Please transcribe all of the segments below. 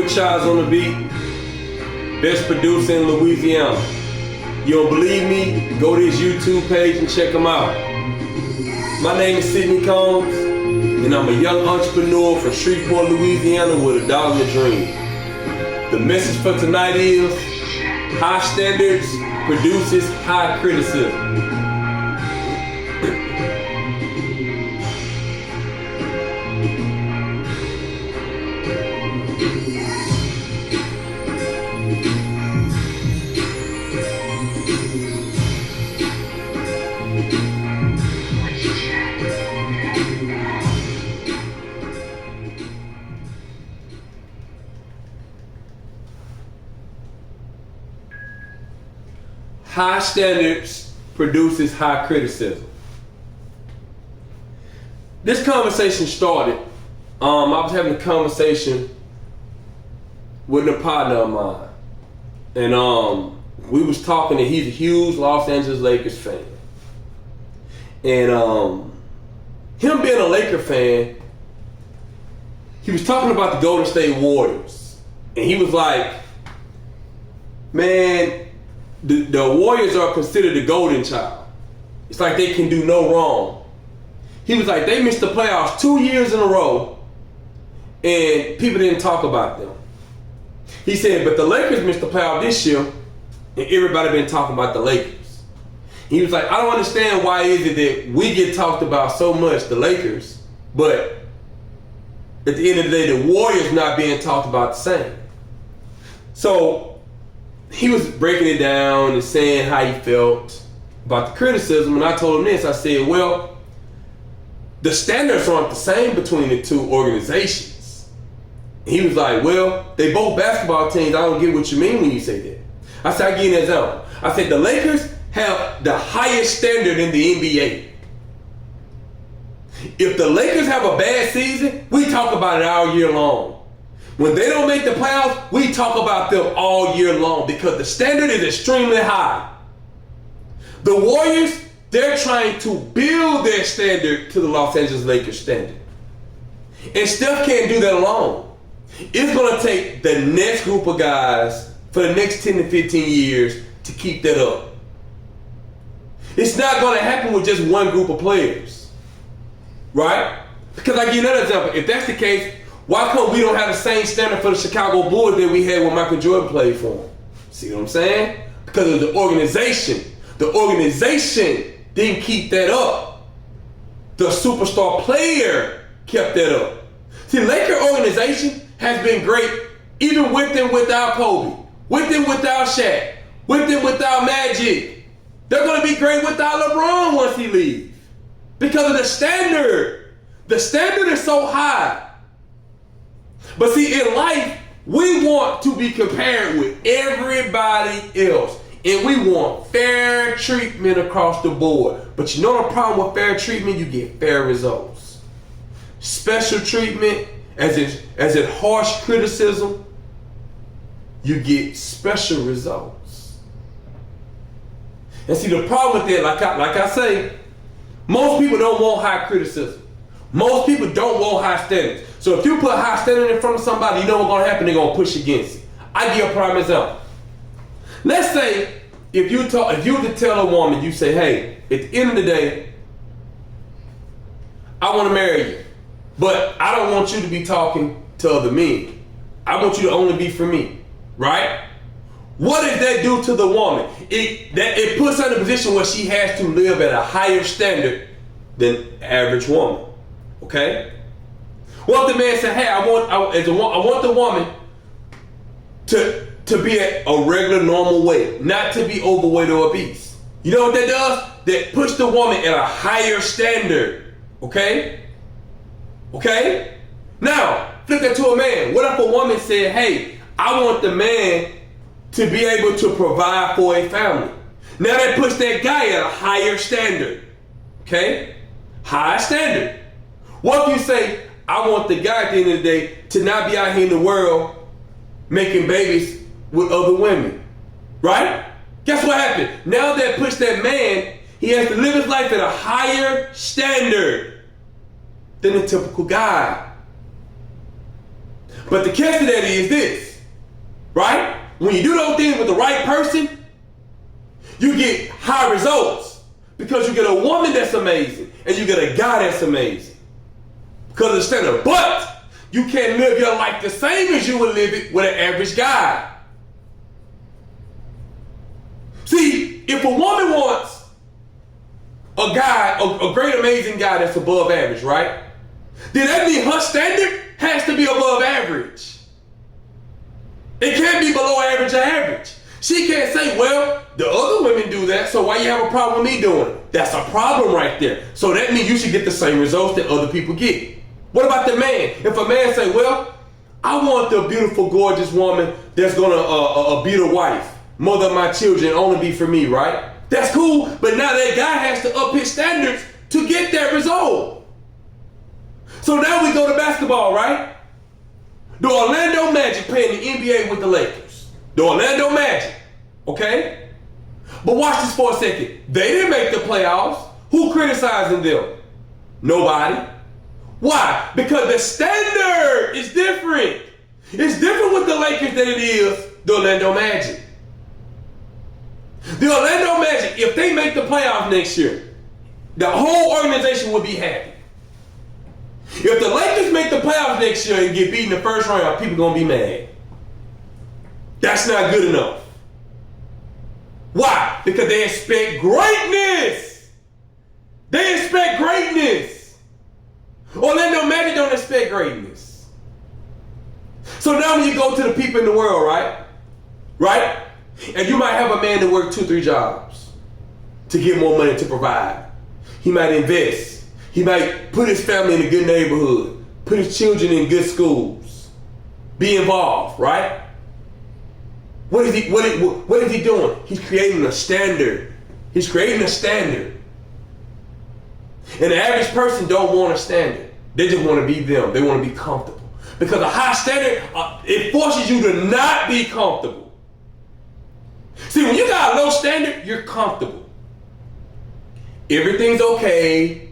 Child's on the beat, best producer in Louisiana. You don't believe me? Go to his YouTube page and check him out. My name is Sidney Combs, and I'm a young entrepreneur from Shreveport, Louisiana with a dollar and a dream. The message for tonight is, high standards produces high criticism. High standards produces high criticism. This conversation started, I was having a conversation with a partner of mine. And we was talking, and he's a huge Los Angeles Lakers fan. And him being a Laker fan, he was talking about the Golden State Warriors. And he was like, man, the Warriors are considered the golden child. It's like they can do no wrong. He was like, they missed the playoffs 2 years in a row, and people didn't talk about them. He said, but the Lakers missed the playoff this year, and everybody been talking about the Lakers. He was like, I don't understand why is it that we get talked about so much, the Lakers, but at the end of the day, the Warriors not being talked about the same. So he was breaking it down and saying how he felt about the criticism, and I told him this. I said, well, the standards aren't the same between the two organizations. And he was like, well, they both basketball teams. I don't get what you mean when you say that. I said, I give you an example. I said, the Lakers have the highest standard in the NBA. If the Lakers have a bad season, we talk about it all year long. When they don't make the playoffs, we talk about them all year long because the standard is extremely high. The Warriors, they're trying to build their standard to the Los Angeles Lakers standard. And Steph can't do that alone. It's going to take the next group of guys for the next 10 to 15 years to keep that up. It's not going to happen with just one group of players. Right? Because I give you another example. If that's the case, why come we don't have the same standard for the Chicago Bulls that we had when Michael Jordan played for them? See what I'm saying? Because of the organization. The organization didn't keep that up. The superstar player kept that up. See, Laker organization has been great even with and without Kobe, with and without Shaq, with and without Magic. They're going to be great without LeBron once he leaves because of the standard. The standard is so high. But see, in life, we want to be compared with everybody else. And we want fair treatment across the board. But you know the problem with fair treatment? You get fair results. Special treatment, as in harsh criticism, you get special results. And see, the problem with that, like I say, most people don't want high criticism. Most people don't want high standards. So if you put high standard in front of somebody, you know what's going to happen? They're going to push against it. I give a prime example. Let's say if you were to tell a woman, you say, hey, at the end of the day, I want to marry you, but I don't want you to be talking to other men. I want you to only be for me, right? What does that do to the woman? It puts her in a position where she has to live at a higher standard than the average woman. Okay? What if the man said, hey, I want the woman to be at a regular, normal weight, not to be overweight or obese. You know what that does? That puts the woman at a higher standard. Okay? Okay? Now, flip that to a man. What if a woman said, hey, I want the man to be able to provide for a family. Now that puts that guy at a higher standard. Okay? High standard. What if you say, I want the guy at the end of the day to not be out here in the world making babies with other women. Right? Guess what happened? Now that puts that man, he has to live his life at a higher standard than a typical guy. But the catch to that is this, right? When you do those things with the right person, you get high results because you get a woman that's amazing and you get a guy that's amazing because of the standard. But you can't live your life the same as you would live it with an average guy. See, if a woman wants a guy, a great amazing guy that's above average, right? Then that means her standard has to be above average. It can't be below average or average. She can't say, well, the other women do that, so why you have a problem with me doing it? That's a problem right there. So that means you should get the same results that other people get. What about the man? If a man say, well, I want the beautiful, gorgeous woman that's gonna be the wife, mother of my children, only be for me, right? That's cool, but now that guy has to up his standards to get that result. So now we go to basketball, right? The Orlando Magic playing the NBA with the Lakers. The Orlando Magic, okay? But watch this for a second. They didn't make the playoffs. Who criticizing them? Nobody. Why? Because the standard is different. It's different with the Lakers than it is the Orlando Magic. The Orlando Magic, if they make the playoffs next year, the whole organization will be happy. If the Lakers make the playoffs next year and get beat in the first round, people gonna be mad. That's not good enough. Why? Because they expect greatness. They expect greatness. Orlando Magic don't expect greatness. So now when you go to the people in the world, right? Right? And you might have a man that work 2-3 jobs to get more money to provide. He might invest. He might put his family in a good neighborhood, put his children in good schools, be involved, right? What is he doing? He's creating a standard. He's creating a standard. And the average person don't want a standard. They just want to be them. They want to be comfortable. Because a high standard, it forces you to not be comfortable. See, when you got a low standard, you're comfortable. Everything's okay.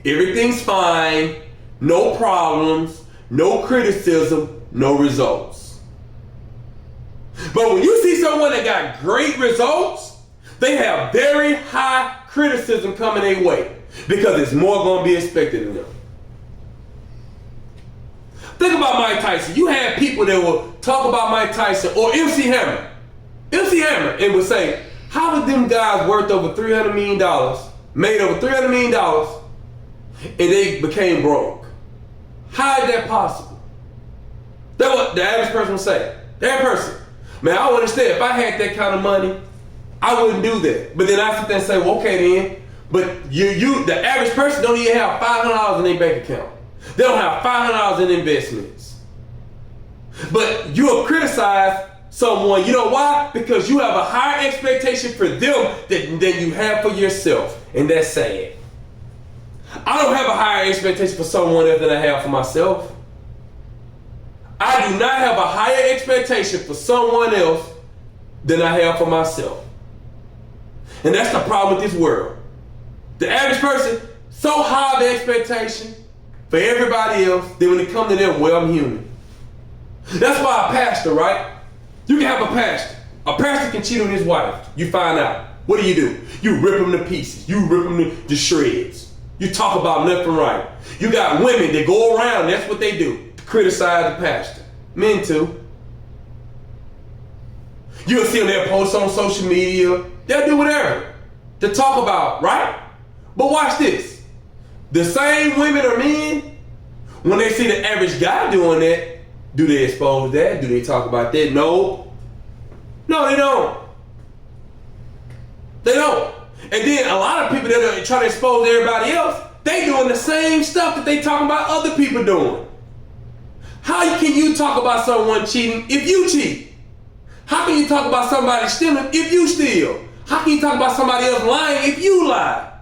Everything's fine, no problems, no criticism, no results. But when you see someone that got great results, they have very high criticism coming their way because it's more going to be expected of them. Think about Mike Tyson. You had people that will talk about Mike Tyson or MC Hammer. MC Hammer, and would say, how are them guys worth over $300 million, made over $300 million, and they became broke? How is that possible? That's what the average person would say. That person, man, I understand. If I had that kind of money, I wouldn't do that. But then I sit there and say, well, okay then. But the average person don't even have $500 in their bank account. They don't have $500 in investments. But you'll criticize someone. You know why? Because you have a higher expectation for them than you have for yourself. And that's sad. I don't have a higher expectation for someone else than I have for myself. I do not have a higher expectation for someone else than I have for myself. And that's the problem with this world. The average person, so high of expectation for everybody else, that when it comes to them, well, I'm human. That's why a pastor, right? You can have a pastor. A pastor can cheat on his wife. You find out. What do? You rip them to pieces. You rip them to shreds. You talk about left and right. You got women that go around, that's what they do, to criticize the pastor. Men too. You'll see them, they'll post on social media. They'll do whatever to talk about, right? But watch this. The same women or men, when they see the average guy doing that, do they expose that? Do they talk about that? No. No, they don't. They don't. And then a lot of people that are trying to expose everybody else, they doing the same stuff that they talking about other people doing. How can you talk about someone cheating if you cheat? How can you talk about somebody stealing if you steal? How can you talk about somebody else lying if you lie?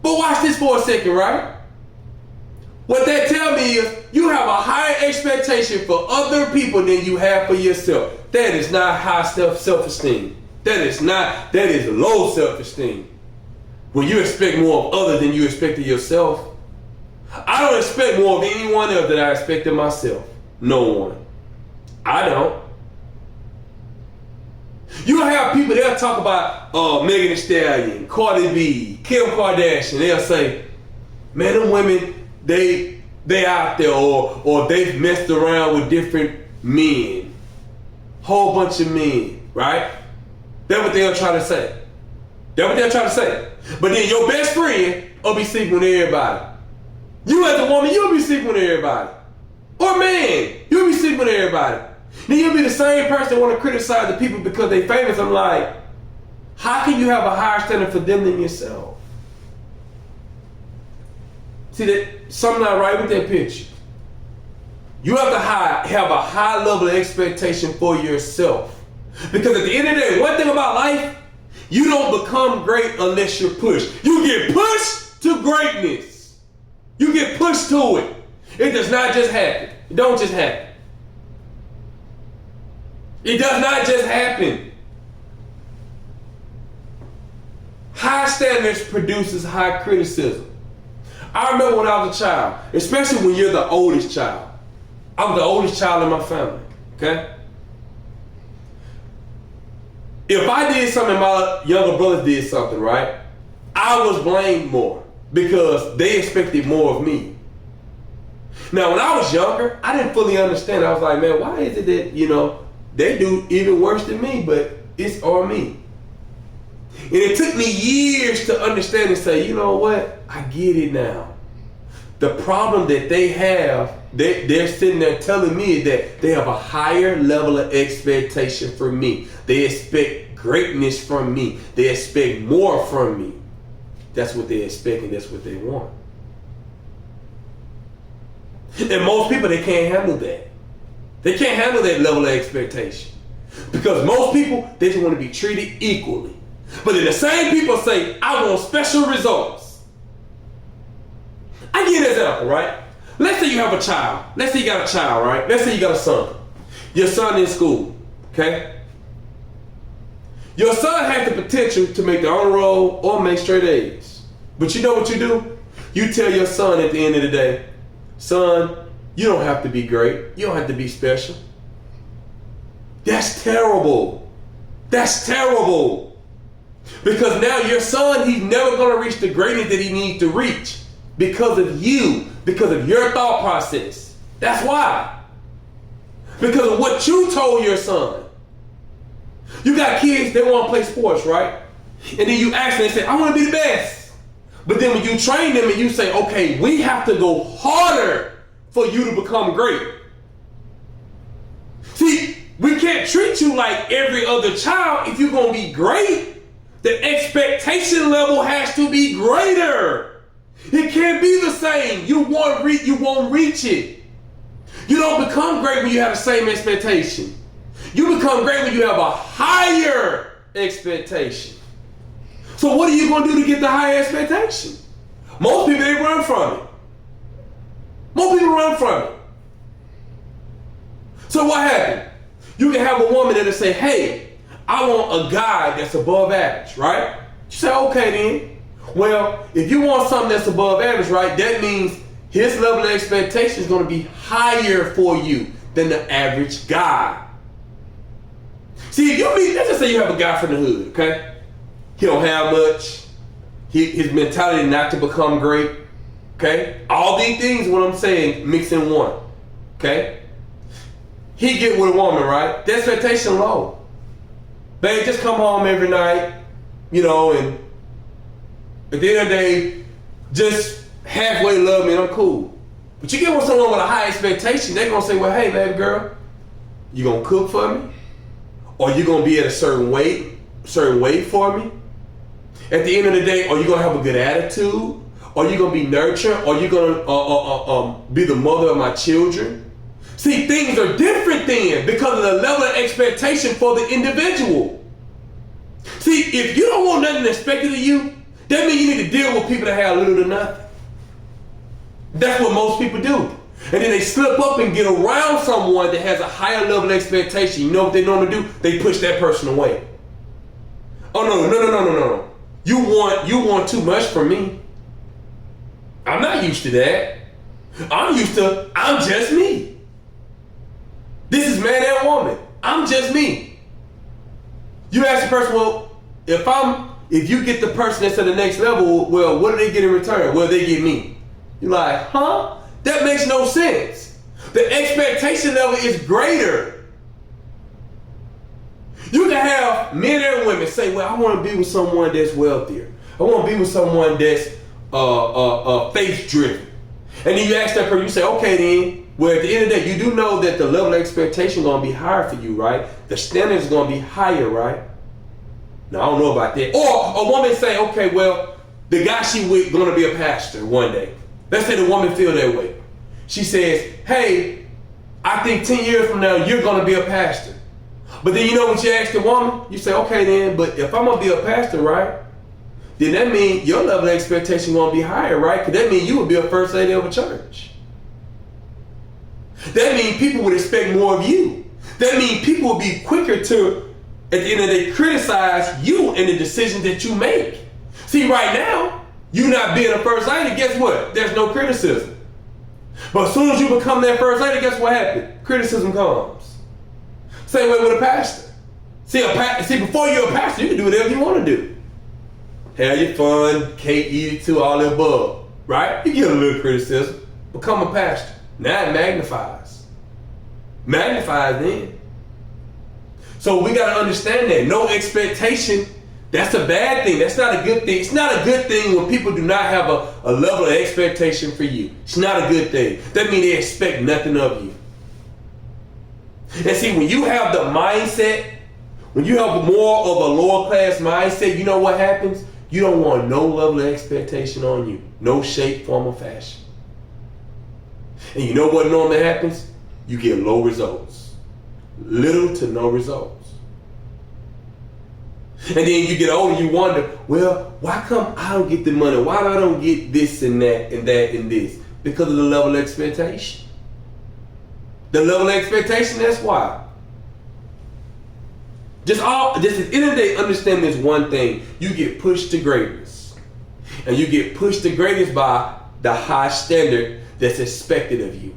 But watch this for a second, right? What that tell me is you have a higher expectation for other people than you have for yourself. That is not high self-esteem. That is low self-esteem. When you expect more of others than you expect of yourself. I don't expect more of anyone else than I expect of myself. No one. I don't. You have people, they'll talk about Megan Thee Stallion, Cardi B, Kim Kardashian. They'll say, man, them women, they out there, or they've messed around with different men. Whole bunch of men, right? That's what they'll try to say. That's what they'll try to say. But then your best friend will be sleeping with everybody. You as a woman, you'll be sleeping with everybody. Or man, you'll be sleeping with everybody. Then you'll be the same person that want to criticize the people because they famous. I'm like, how can you have a higher standard for them than yourself? See, that something not right with that picture. You have to have a high level of expectation for yourself. Because at the end of the day, one thing about life, you don't become great unless you're pushed. You get pushed to greatness. You get pushed to it. It does not just happen. It don't just happen. It does not just happen. High standards produces high criticism. I remember when I was a child, especially when you're the oldest child. I was the oldest child in my family, okay? If I did something, my younger brothers did something, right? I was blamed more because they expected more of me. Now, when I was younger, I didn't fully understand. I was like, man, why is it that, they do even worse than me, but it's on me. And it took me years to understand and say, you know what? I get it now. The problem that they have, they're sitting there telling me that they have a higher level of expectation from me. They expect greatness from me. They expect more from me. That's what they expect and that's what they want. And most people, they can't handle that. They can't handle that level of expectation. Because most people, they just want to be treated equally. But then the same people say, I want special results. I give you an example, right? Let's say you have a child. Let's say you got a child, right? Let's say you got a son. Your son in school, okay? Your son has the potential to make the honor roll or make straight A's. But you know what you do? You tell your son at the end of the day, son, you don't have to be great. You don't have to be special. That's terrible. That's terrible. Because now your son, he's never going to reach the greatness that he needs to reach because of you, because of your thought process. That's why. Because of what you told your son. You got kids, they want to play sports, right? And then you ask them, they say, I want to be the best. But then when you train them and you say, okay, we have to go harder for you to become great. See, we can't treat you like every other child. If you're going to be great, the expectation level has to be greater. It can't be the same. You won't reach it. You don't become great when you have the same expectation. You become great when you have a higher expectation. So what are you going to do to get the higher expectation? Most people, they run from it. Most people run from it. So what happened? You can have a woman that'll say, hey, I want a guy that's above average, right? You say, okay then. Well, if you want something that's above average, right, that means his level of expectation is going to be higher for you than the average guy. See, if you meet, let's just say you have a guy from the hood, okay? He don't have much. His mentality not to become great, okay? All these things, what I'm saying, mix in one, okay? He get with a woman, right? The expectation low. Babe, just come home every night, and at the end of the day, just halfway love me and I'm cool. But you get with someone with a high expectation, they're going to say, well, hey, baby girl, you going to cook for me? Or you going to be at a certain weight for me? At the end of the day, are you going to have a good attitude? Are you going to be nurturing? Are you going to be the mother of my children? See, things are different then because of the level of expectation for the individual. See, if you don't want nothing expected of you, that means you need to deal with people that have little to nothing. That's what most people do. And then they slip up and get around someone that has a higher level of expectation. You know what they normally do? They push that person away. Oh, no. You want too much from me. I'm not used to that. I'm just me. This is man and woman. I'm just me. You ask the person, well, if you get the person that's at the next level, well, what do they get in return? Well, they get me. You're like, huh? That makes no sense. The expectation level is greater. You can have men and women say, well, I want to be with someone that's wealthier. I want to be with someone that's faith-driven. And then you ask that person, you say, okay then, well, at the end of the day, you do know that the level of expectation is going to be higher for you, right? The standard is going to be higher, right? Now, I don't know about that. Or a woman say, okay, well, the guy she with going to be a pastor one day. Let's say the woman feel that way. She says, hey, I think 10 years from now, you're going to be a pastor. But then you know what you ask the woman? You say, okay then, but if I'm going to be a pastor, right? Then that means your level of expectation going to be higher, right? Because that means you would be a first lady of a church. That means people would expect more of you. That means people would be quicker to, at the end of the day, criticize you and the decisions that you make. See, right now, you not being a first lady, guess what? There's no criticism. But as soon as you become that first lady, guess what happens? Criticism comes. Same way with a pastor. See, before you're a pastor, you can do whatever you want to do. Have your fun, cake, eat it too, all the above. Right? You get a little criticism. Become a pastor. Now it magnifies. Magnifies then. So we got to understand that. No expectation, that's a bad thing. That's not a good thing. It's not a good thing when people do not have a level of expectation for you. It's not a good thing. That means they expect nothing of you. And see, when you have the mindset, when you have more of a lower class mindset, you know what happens? You don't want no level of expectation on you. No shape, form, or fashion. And you know what normally happens? You get low results. Little to no results. And then you get older, you wonder, well, why come I don't get the money? Why I don't get this and that and that and this? Because of the level of expectation. The level of expectation, that's why. Just at the end of the day, understand this one thing. You get pushed to greatness. And you get pushed to greatness by the high standard that's expected of you.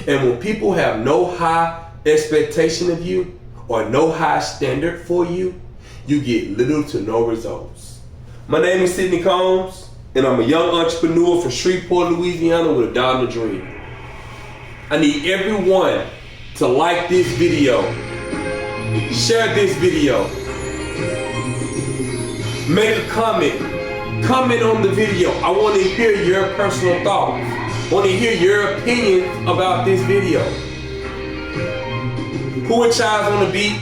And when people have no high expectation of you or no high standard for you, you get little to no results. My name is Sidney Combs, and I'm a young entrepreneur from Shreveport, Louisiana with a daughter and a dream. I need everyone to like this video, share this video, make a comment on the video. I want to hear your personal thoughts. I want to hear your opinions about this video. Who a Child's on the beat?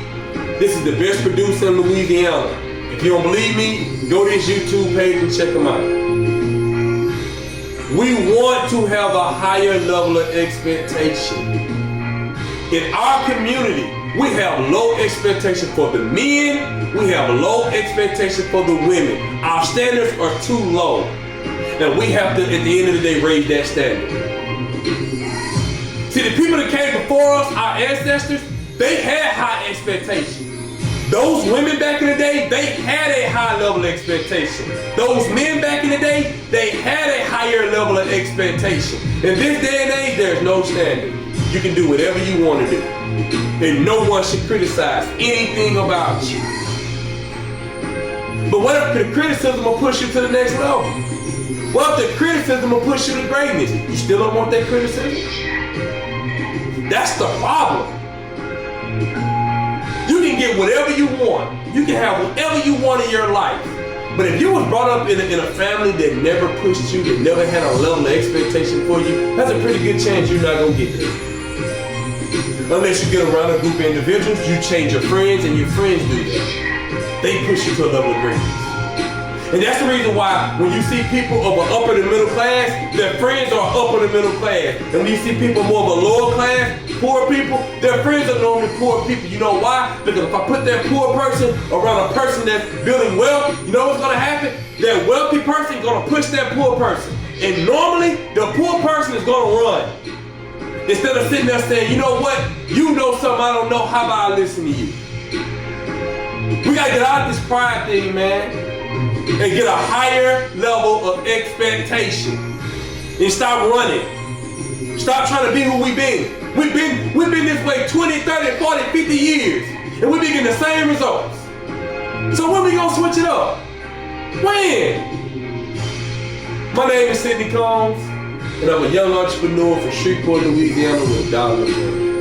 This is the best producer in Louisiana. If you don't believe me, go to his YouTube page and check him out. We want to have a higher level of expectation. In our community, we have low expectation for the men, we have low expectation for the women. Our standards are too low. And we have to, at the end of the day, raise that standard. See, the people that came before us, our ancestors, they had high expectations. Those women back in the day, they had a high level of expectation. Those men back in the day, they had a higher level of expectation. In this day and age, there's no standard. You can do whatever you want to do. And no one should criticize anything about you. But what if the criticism will push you to the next level? What if the criticism will push you to greatness? You still don't want that criticism? That's the problem. You can get whatever you want. You can have whatever you want in your life. But if you was brought up in a family that never pushed you, that never had a level of expectation for you, that's a pretty good chance you're not going to get there. Unless you get around a group of individuals, you change your friends, and your friends do that. They push you to a level of greatness. And that's the reason why when you see people of an upper to middle class, their friends are upper to middle class. And when you see people more of a lower class, poor people, their friends are normally poor people. You know why? Because if I put that poor person around a person that's building wealth, you know what's going to happen? That wealthy person is going to push that poor person. And normally, the poor person is going to run. Instead of sitting there saying, you know what? You know something I don't know. How about I listen to you? We got to get out of this pride thing, man. And get a higher level of expectation. And stop running. Stop trying to be who we been. We've been this way 20, 30, 40, 50 years. And we've been getting the same results. So when we gonna switch it up? When? My name is Sidney Combs, and I'm a young entrepreneur from Shreveport, Louisiana with $1.